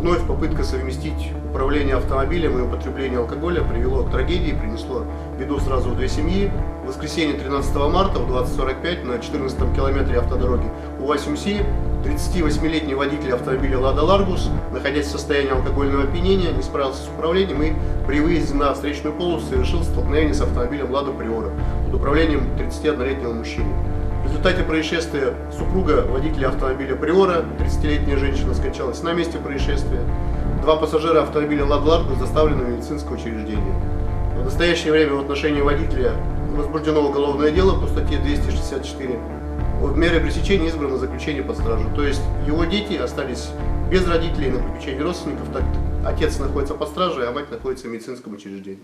Вновь попытка совместить управление автомобилем и употребление алкоголя привело к трагедии, принесло беду сразу в две семьи. В воскресенье 13 марта в 20:45 на 14-м километре автодороги УАЗ-МСИ 38-летний водитель автомобиля «Лада Ларгус», находясь в состоянии алкогольного опьянения, не справился с управлением и при выезде на встречную полосу совершил столкновение с автомобилем «Лада Приора» под управлением 31-летнего мужчины. В результате происшествия супруга водителя автомобиля Приора, 30-летняя женщина, скончалась на месте происшествия. Два пассажира автомобиля «Лада Ларгус» доставлены в медицинское учреждение. В настоящее время в отношении водителя возбуждено уголовное дело по статье 264. В мере пресечения избрано заключение под стражу. То есть его дети остались без родителей на попечении родственников, так отец находится под стражей, а мать находится в медицинском учреждении.